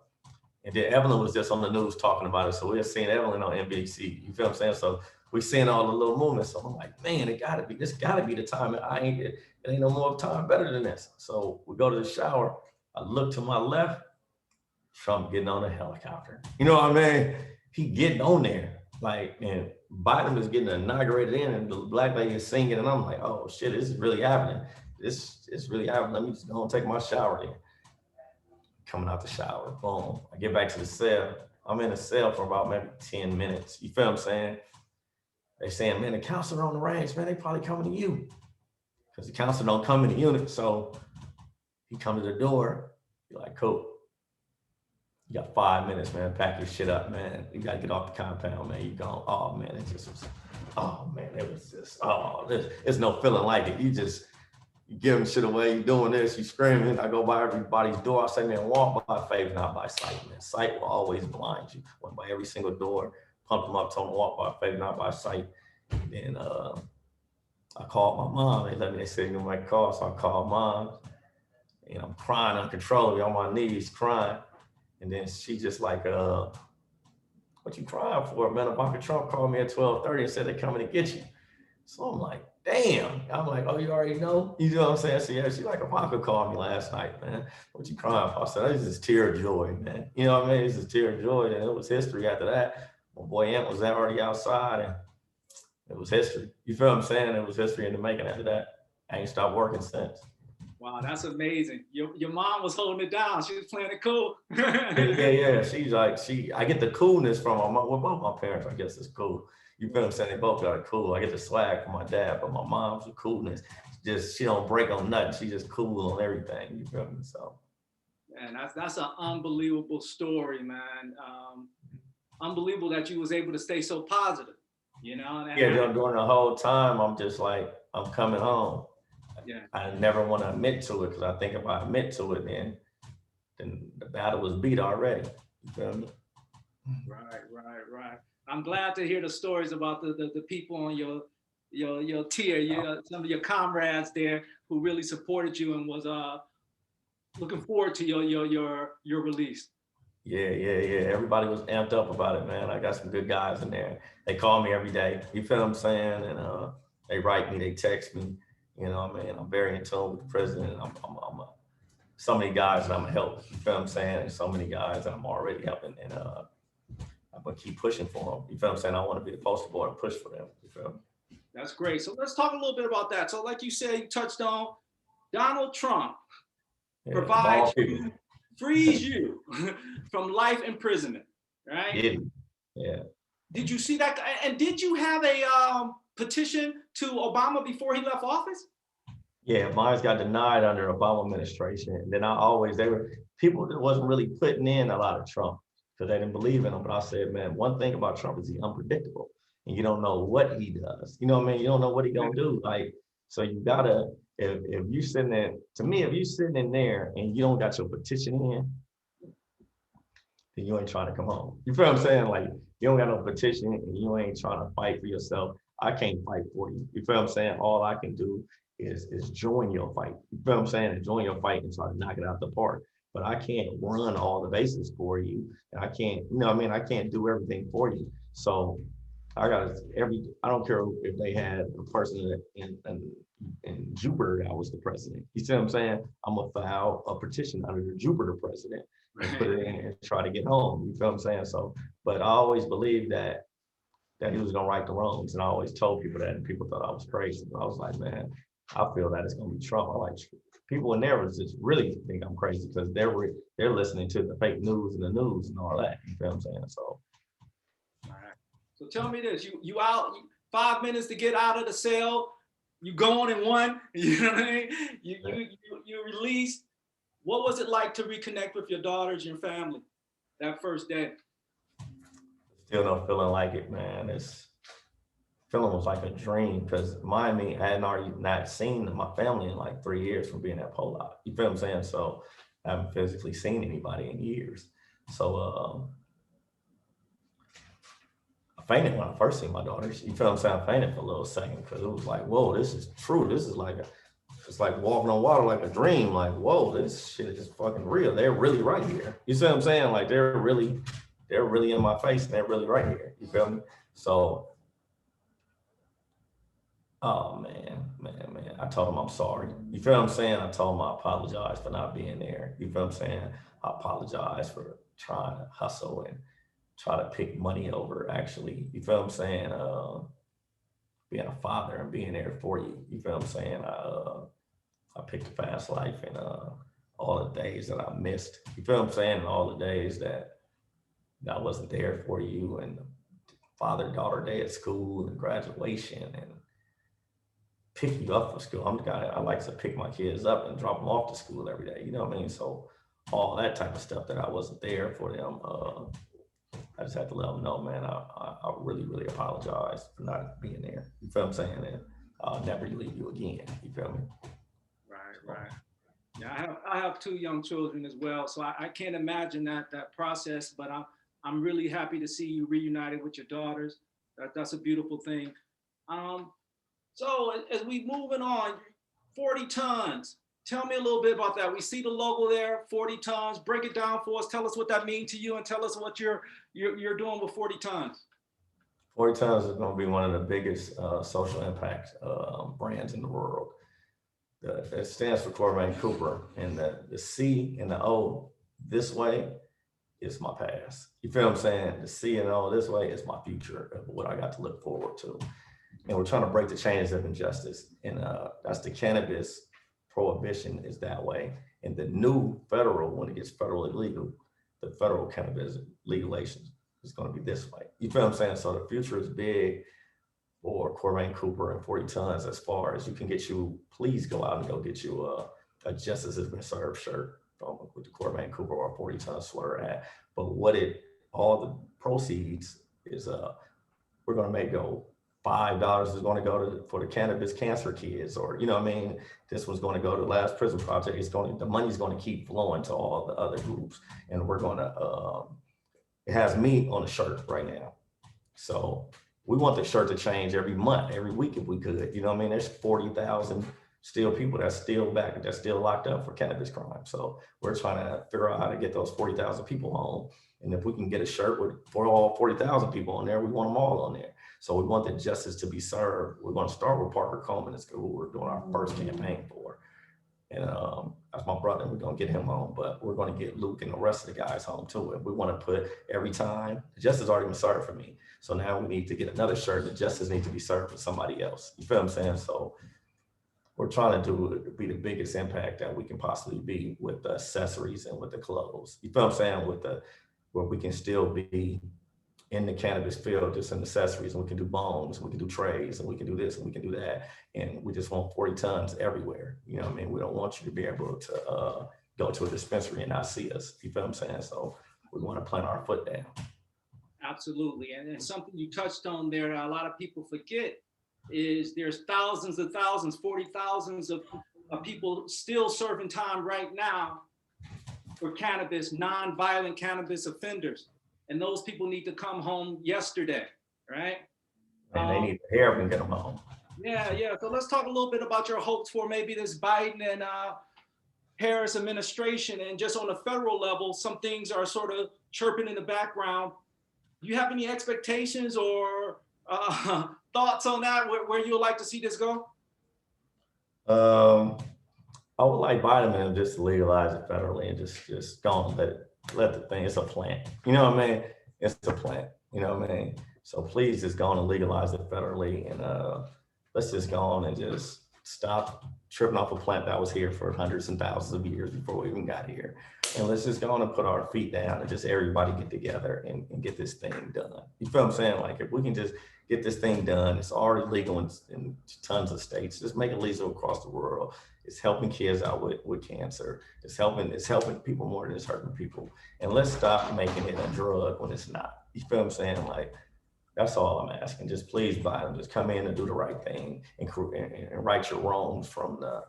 And then Evelyn was just on the news talking about it. So we're seeing Evelyn on NBC. You feel what I'm saying? So we're seeing all the little movements. So I'm like, man, this gotta be the time. It ain't no more time better than this. So we go to the shower. I look to my left, Trump getting on a helicopter. You know what I mean? He getting on there. Like, and Biden is getting inaugurated in, and the black lady is singing, and I'm like, oh shit, this is really happening. This is really happening. Let me just go and take my shower then. Coming out the shower, boom. I get back to the cell. I'm in the cell for about maybe 10 minutes. You feel what I'm saying? They saying, man, the counselor on the range, man, they probably coming to you. Because the counselor don't come in the unit. So he come to the door, you're like, cool. You got 5 minutes, man. Pack your shit up, man. You gotta get off the compound, man. You gone. Oh man, it just was, oh man, it was just, oh, there's no feeling like it. You just, you giving shit away, you doing this, you screaming. I go by everybody's door. I say, man, walk by faith, not by sight, man. Sight will always blind you. Went by every single door, pumped them up, told them to walk by faith, not by sight. And I called my mom. They let me, they said, you might call. So I called mom, and I'm crying uncontrollably on my knees, crying. And then she just like, what you crying for, man? Ivanka Trump called me at 12:30 and said they're coming to get you. So I'm like, damn. I'm like, oh, you already know? You know what I'm saying? So yeah, she like, Ivanka called me last night, man. What you crying for? I said, it's just tear of joy, man. You know what I mean? It's just tear of joy. And it was history after that. My boy Ant was already outside, and it was history. You feel what I'm saying? It was history in the making after that. I ain't stopped working since. Wow, that's amazing. Your mom was holding it down. She was playing it cool. Yeah. She's like, I get the coolness from my, well, both my parents, I guess, is cool. You feel what I'm saying? They both got it cool. I get the swag from my dad, but my mom's the coolness. Just, she don't break on nothing. She just cool on everything. You feel me? So. Man, that's an unbelievable story, man. Unbelievable that you was able to stay so positive, you know? Yeah, during the whole time, I'm just like, I'm coming home. Yeah. I never want to admit to it, because I think if I admit to it, then the battle was beat already. You feel me? Right. I'm glad to hear the stories about the people on your tier, some of your comrades there who really supported you and was looking forward to your release. Yeah. Everybody was amped up about it, man. I got some good guys in there. They call me every day. You feel what I'm saying? And they write me, they text me. You know what I mean? I'm very in tune with the president. I'm so many guys that I'm gonna help. You feel what I'm saying? And so many guys that I'm already helping, and I'm gonna keep pushing for them. You feel what I'm saying? I want to be the poster boy and push for them. You feel me? That's great. So let's talk a little bit about that. So like you said, you touched on Donald Trump provides you, frees you from life imprisonment, right? Yeah. Did you see that? And did you have a petition to Obama before he left office? Yeah, mine got denied under Obama administration. And then people that wasn't really putting in a lot of Trump because they didn't believe in him. But I said, man, one thing about Trump is he's unpredictable, and you don't know what he does. You know what I mean? You don't know what he gonna do. Like, so you gotta, if you sitting there, to me, if you sitting in there and you don't got your petition in, then you ain't trying to come home. You feel what I'm saying? Like, you don't got no petition and you ain't trying to fight for yourself. I can't fight for you. You feel what I'm saying? All I can do is join your fight. You feel what I'm saying? And join your fight and try to knock it out the park. But I can't run all the bases for you. And I can't, you know what I mean? I can't do everything for you. So I don't care if they had a person in Jupiter that was the president. You see what I'm saying? I'm gonna file a petition under the Jupiter president and put it in and try to get home. You feel what I'm saying? So, but I always believed that he was gonna right the wrongs. And I always told people that, and people thought I was crazy. But I was like, man, I feel that it's gonna be Trump. I like people in there just really think I'm crazy because they're listening to the fake news and the news and all that. You feel what I'm saying? So, all right. So tell me this: you out 5 minutes to get out of the cell. You going in one. You know what I mean? You released. What was it like to reconnect with your daughters, your family, that first day? Still not feeling like it, man. It's feeling was like a dream because Miami, I hadn't already not seen my family in like 3 years from being at Polo. You feel what I'm saying? So I haven't physically seen anybody in years. So I fainted when I first seen my daughters. You feel what I'm saying? I fainted for a little second because it was like, whoa, this is true. This is like it's like walking on water, like a dream. Like, whoa, this shit is fucking real. They're really right here. You see what I'm saying? Like they're really in my face and they're really right here. You feel me? So, oh man, Man, I told him I'm sorry. You feel what I'm saying? I told him I apologize for not being there. You feel what I'm saying? I apologize for trying to hustle and try to pick money over actually, you feel what I'm saying? Being a father and being there for you. You feel what I'm saying? I picked a fast life and all the days that I missed. You feel what I'm saying? And all the days that I wasn't there for you and father-daughter day at school and graduation and pick you up from school. I'm the guy I like to pick my kids up and drop them off to school every day. You know what I mean? So all that type of stuff that I wasn't there for them. I just had to let them know, man, I really, really apologize for not being there. You feel what I'm saying? And I'll never leave you again. You feel me? Right. Yeah, I have two young children as well, so I can't imagine that process. But I'm really happy to see you reunited with your daughters. That's a beautiful thing. Um, so as we moving on, 40 tons. Tell me a little bit about that. We see the logo there, 40 tons. Break it down for us. Tell us what that means to you, and tell us what you're doing with 40 tons. 40 Tons is going to be one of the biggest social impact brands in the world. It stands for Corvain Cooper, and the C and the O this way is my past. You feel what I'm saying? The C and O this way is my future of what I got to look forward to. And we're trying to break the chains of injustice. And that's the cannabis prohibition is that way. And the new federal, when it gets federally legal, the federal cannabis legalization is going to be this way. You feel what I'm saying? So the future is big for Corvain Cooper and 40 Tons as far as you can get you, please go out and go get you a Justice Has Been Served shirt with the Corvain Cooper or 40 Tons slur at. But all the proceeds is we're going to make go $5 is going to go to for the cannabis cancer kids, or you know what I mean. This one's going to go to Last Prison Project. The money's going to keep flowing to all the other groups, and we're going to. It has me on the shirt right now, so we want the shirt to change every month, every week if we could. You know what I mean? There's 40,000 still people that's still locked up for cannabis crime. So we're trying to figure out how to get those 40,000 people home. And if we can get a shirt for all 40,000 people on there, we want them all on there. So we want the justice to be served. We're going to start with Parker Coleman at school. We're doing our first campaign for. And that's my brother. We're going to get him home, but we're going to get Luke and the rest of the guys home too. And we want to put every time, the justice already been served for me. So now we need to get another shirt. The justice needs to be served for somebody else. You feel what I'm saying? So we're trying to be the biggest impact that we can possibly be with the accessories and with the clothes. You feel what I'm saying? Where we can still be in the cannabis field, just in accessories, and we can do bongs, and we can do trays, and we can do this, and we can do that. And we just want 40 tons everywhere. You know what I mean? We don't want you to be able to go to a dispensary and not see us. You feel what I'm saying? So we want to plant our foot down. Absolutely. And something you touched on there that a lot of people forget is there's thousands of thousands, 40,000s of people still serving time right now for cannabis, non-violent cannabis offenders. And those people need to come home yesterday, right? And they need the help and get them home. Yeah. So let's talk a little bit about your hopes for maybe this Biden and Harris administration. And just on a federal level, some things are sort of chirping in the background. Do you have any expectations or thoughts on that, where you would like to see this go? I would like Biden to just legalize it federally and just go and let the thing, it's a plant. You know what I mean? It's a plant, you know what I mean? So please just go on and legalize it federally, and let's just go on and just stop tripping off a plant that was here for hundreds and thousands of years before we even got here. And let's just go on and put our feet down and just everybody get together and get this thing done. You feel what I'm saying? Like if we can just get this thing done, it's already legal in tons of states. Just make it legal across the world. It's helping kids out with cancer. It's helping people more than it's hurting people. And let's stop making it a drug when it's not. You feel what I'm saying? Like that's all I'm asking. Just please, Biden, just come in and do the right thing and right your wrongs from the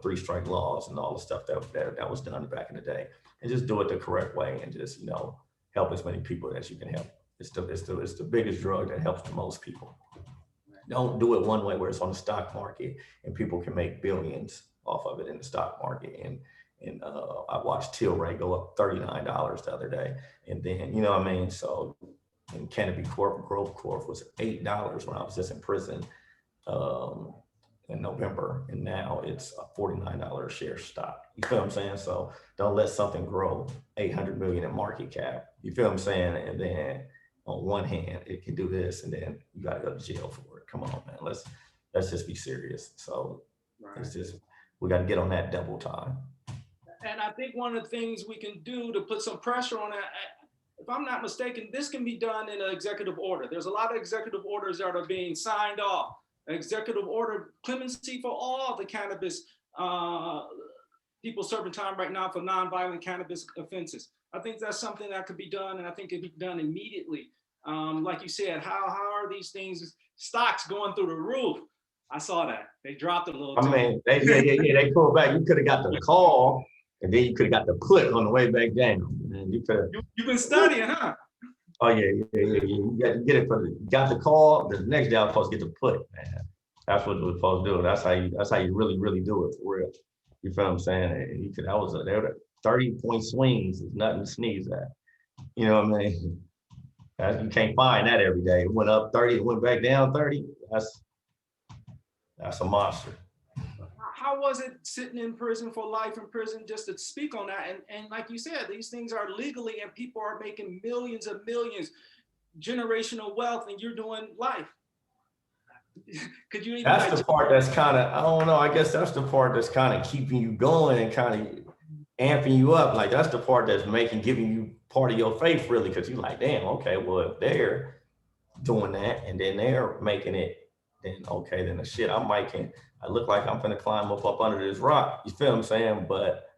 3 strike laws and all the stuff that was done back in the day, and just do it the correct way and just help as many people as you can help. It's the biggest drug that helps the most people. Don't do it one way where it's on the stock market and people can make billions off of it in the stock market. And I watched Tilray go up $39 the other day, and then you know what I mean. So, and Cannabis Growth Corp was $8 when I was just in prison. in November, and now it's a $49 a share stock. You feel what I'm saying? So don't let something grow 800 million in market cap. You feel what I'm saying? And then on one hand, it can do this, and then you got to go to jail for it. Come on, man. Let's just be serious. So it's just, we got to get on that double time. And I think one of the things we can do to put some pressure on it, if I'm not mistaken, this can be done in an executive order. There's a lot of executive orders that are being signed off. Executive order clemency for all the cannabis people serving time right now for nonviolent cannabis offenses. I think that's something that could be done, and I think it could be done immediately. Like you said, how are these things, stocks going through the roof? I saw that. They dropped it a little. I mean, they pulled back. You could have got the call, and then you could have got the put on the way back down. And you've been studying, huh? Oh yeah. You got to get it got the call. The next day I was supposed to get the put, man. That's what we're supposed to do. That's how you really do it for real. You feel what I'm saying? And there were 30-point swings is nothing to sneeze at. You know what I mean? You can't find that every day. It went up 30, it went back down 30. That's a monster. How was it sitting in prison for life in prison, just to speak on that? And like you said, these things are legally, and people are making millions of millions, generational wealth, and you're doing life. Could you even? That's the part that's kind of, I don't know, I guess that's the part that's kind of keeping you going and kind of amping you up. Like that's the part that's giving you part of your faith, really, because you're like, damn, okay, well, if they're doing that and then they're making it, then okay, then the shit I'm making, I look like I'm gonna climb up under this rock. You feel what I'm saying? But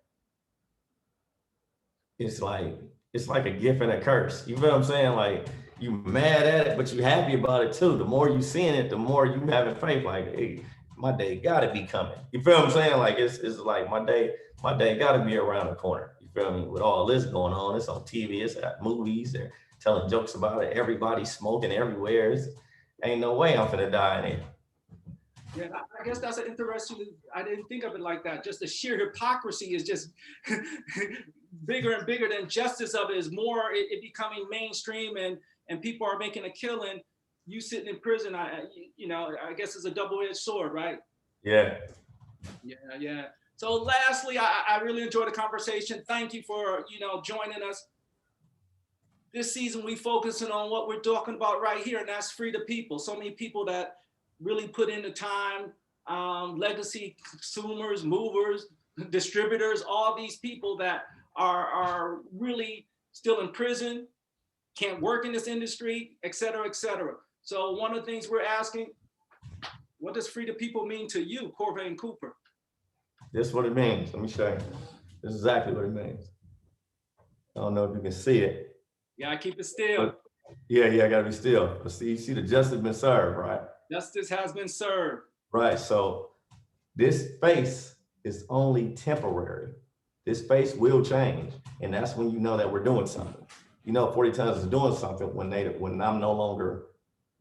it's like a gift and a curse. You feel what I'm saying? Like you mad at it, but you happy about it too. The more you seeing it, the more you having faith. Like, hey, my day gotta be coming. You feel what I'm saying? Like it's like my day gotta be around the corner. You feel me? With all this going on, it's on TV, it's at movies, they're telling jokes about it. Everybody's smoking everywhere. Ain't no way I'm finna die in here. Yeah, I guess that's an interesting, I didn't think of it like that. Just the sheer hypocrisy is just bigger and bigger than justice of it is more, it becoming mainstream and people are making a killing. You sitting in prison, I guess it's a double-edged sword, right? Yeah. Yeah. So lastly, I really enjoyed the conversation. Thank you for, joining us. This season, we focusing on what we're talking about right here, and that's free the people. So many people that really put in the time, legacy consumers, movers, distributors, all these people that are really still in prison, can't work in this industry, et cetera, et cetera. So one of the things we're asking, what does free the people mean to you, Corvain Cooper? This is what it means. Let me show you. This is exactly what it means. I don't know if you can see it. Yeah, I keep it still. But yeah, I gotta be still. But see, you see the justice been served, right? Justice has been served. Right, so this face is only temporary. This face will change, and that's when you know that we're doing something. 40 Tons is doing something when I'm no longer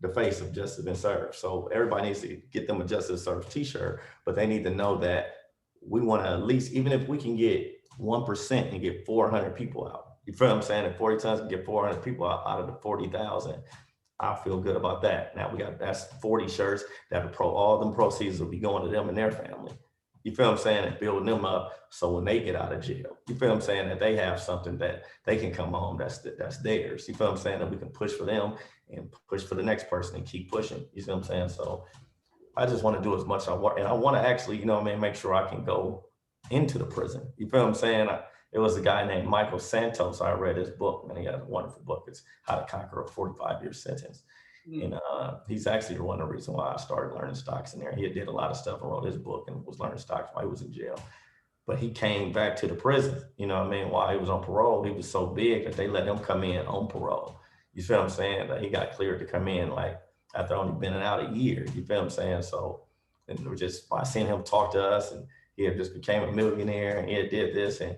the face of justice been served. So everybody needs to get them a justice served t-shirt, but they need to know that we want to at least, even if we can get 1% and get 400 people out. You feel what I'm saying? If 40 Tons can get 400 people out of the 40,000, I feel good about that. Now that's 40 shirts that all them proceeds will be going to them and their family. You feel what I'm saying? And building them up so when they get out of jail, you feel what I'm saying, that they have something that they can come home that's theirs. You feel what I'm saying? That we can push for them and push for the next person and keep pushing. You see what I'm saying? So I just want to do as much as I want. And I want to actually, make sure I can go into the prison. You feel what I'm saying? It was a guy named Michael Santos. I read his book, and he has a wonderful book. It's How to Conquer a 45-Year Sentence. And he's actually one of the reasons why I started learning stocks in there. He did a lot of stuff and wrote his book and was learning stocks while he was in jail. But he came back to the prison, while he was on parole. He was so big that they let him come in on parole. You feel what I'm saying? That he got cleared to come in like after only been out a year. You feel what I'm saying? So, and it was just by seeing him talk to us, and he had just became a millionaire, and he had did this, and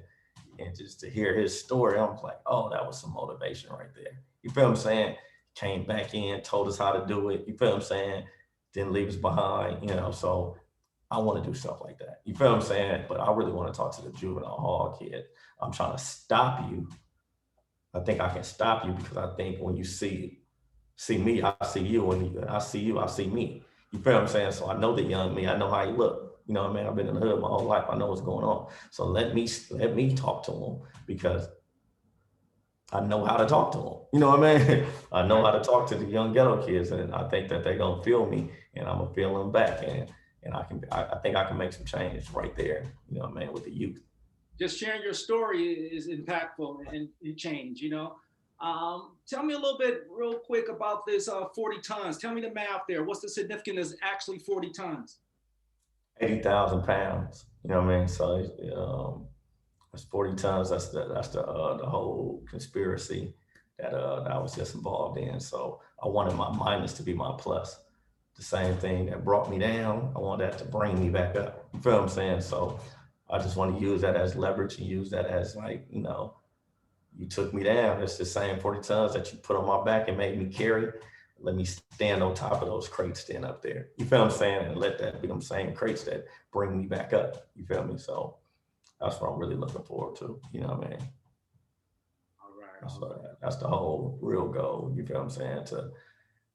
just to hear his story, I was like, oh, that was some motivation right there. You feel what I'm saying? Came back in, told us how to do it. You feel what I'm saying? Didn't leave us behind, so I want to do stuff like that. You feel what I'm saying? But I really want to talk to the juvenile hall kid. I'm trying to stop you. I think I can stop you because I think when you see me, I see you. When I see you, I see me. You feel what I'm saying? So I know the young me. I know how he look. You know what I mean? I've been in the hood my whole life. I know what's going on. So let me talk to him because I know how to talk to them. You know what I mean? I know how to talk to the young ghetto kids, and I think that they're gonna feel me, and I'm gonna feel them back, and I think I can make some change right there. You know what I mean, with the youth. Just sharing your story is impactful and change, you know. Tell me a little bit real quick about this 40 tons. Tell me the math there. What's the significance actually 40 tons? 80,000 pounds. You know what I mean? So that's 40 tons. That's the whole conspiracy that I was just involved in. So I wanted my minus to be my plus. The same thing that brought me down, I want that to bring me back up. You feel what I'm saying? So I just want to use that as leverage and use that as like, you took me down. It's the same 40 tons that you put on my back and made me carry. Let me stand on top of those crates, stand up there. You feel what I'm saying? And let that be them same crates that bring me back up. You feel me? So that's what I'm really looking forward to. You know what I mean? All right. That's the whole real goal. You feel what I'm saying?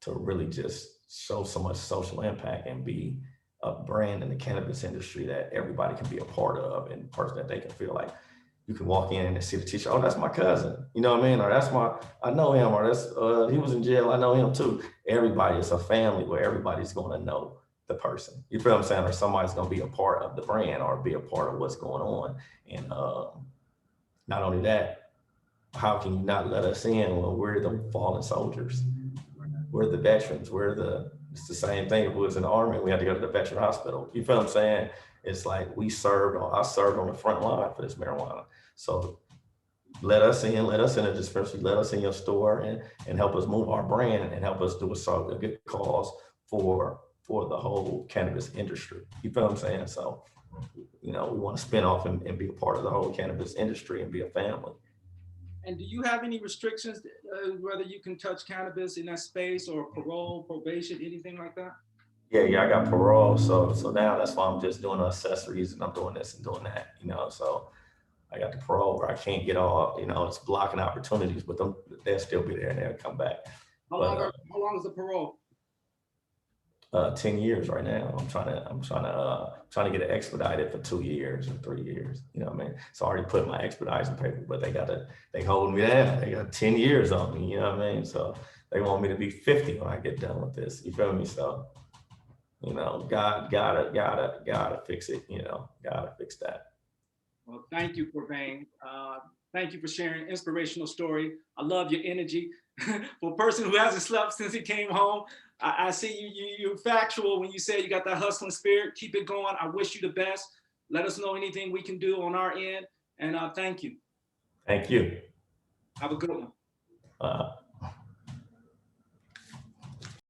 To really just show so much social impact and be a brand in the cannabis industry that everybody can be a part of, and person that they can feel like you can walk in and see the t-shirt. Oh, that's my cousin. You know what I mean? Or I know him. Or that's he was in jail. I know him too. Everybody is a family where everybody's going to know the person. You feel what I'm saying? Or somebody's going to be a part of the brand or be a part of what's going on. And not only that, how can you not let us in when we're the fallen soldiers? We're the veterans. It's the same thing. If it was in the army, we had to go to the veteran hospital. You feel what I'm saying? It's like I served on the front line for this marijuana. So let us in the dispensary, let us in your store and help us move our brand and help us do a good cause for the whole cannabis industry. You feel what I'm saying? So, we want to spin off and be a part of the whole cannabis industry and be a family. And do you have any restrictions, whether you can touch cannabis in that space or parole, probation, anything like that? Yeah, I got parole. So now that's why I'm just doing accessories and I'm doing this and doing that, so I got the parole where I can't get all, it's blocking opportunities, but they'll still be there and they'll come back. How long is the parole? 10 years right now. I'm trying to get it expedited for 2 years or 3 years. You know what I mean? So I already put my expediting paper, but they hold me down. They got 10 years on me. You know what I mean? So they want me to be 50 when I get done with this. You feel me? So, God gotta fix it. Gotta fix that. Well, thank you, Corvain. Thank you for sharing inspirational story. I love your energy. For a person who hasn't slept since he came home, I see you're factual when you say you got that hustling spirit. Keep it going. I wish you the best. Let us know anything we can do on our end. And thank you. Thank you. Have a good one.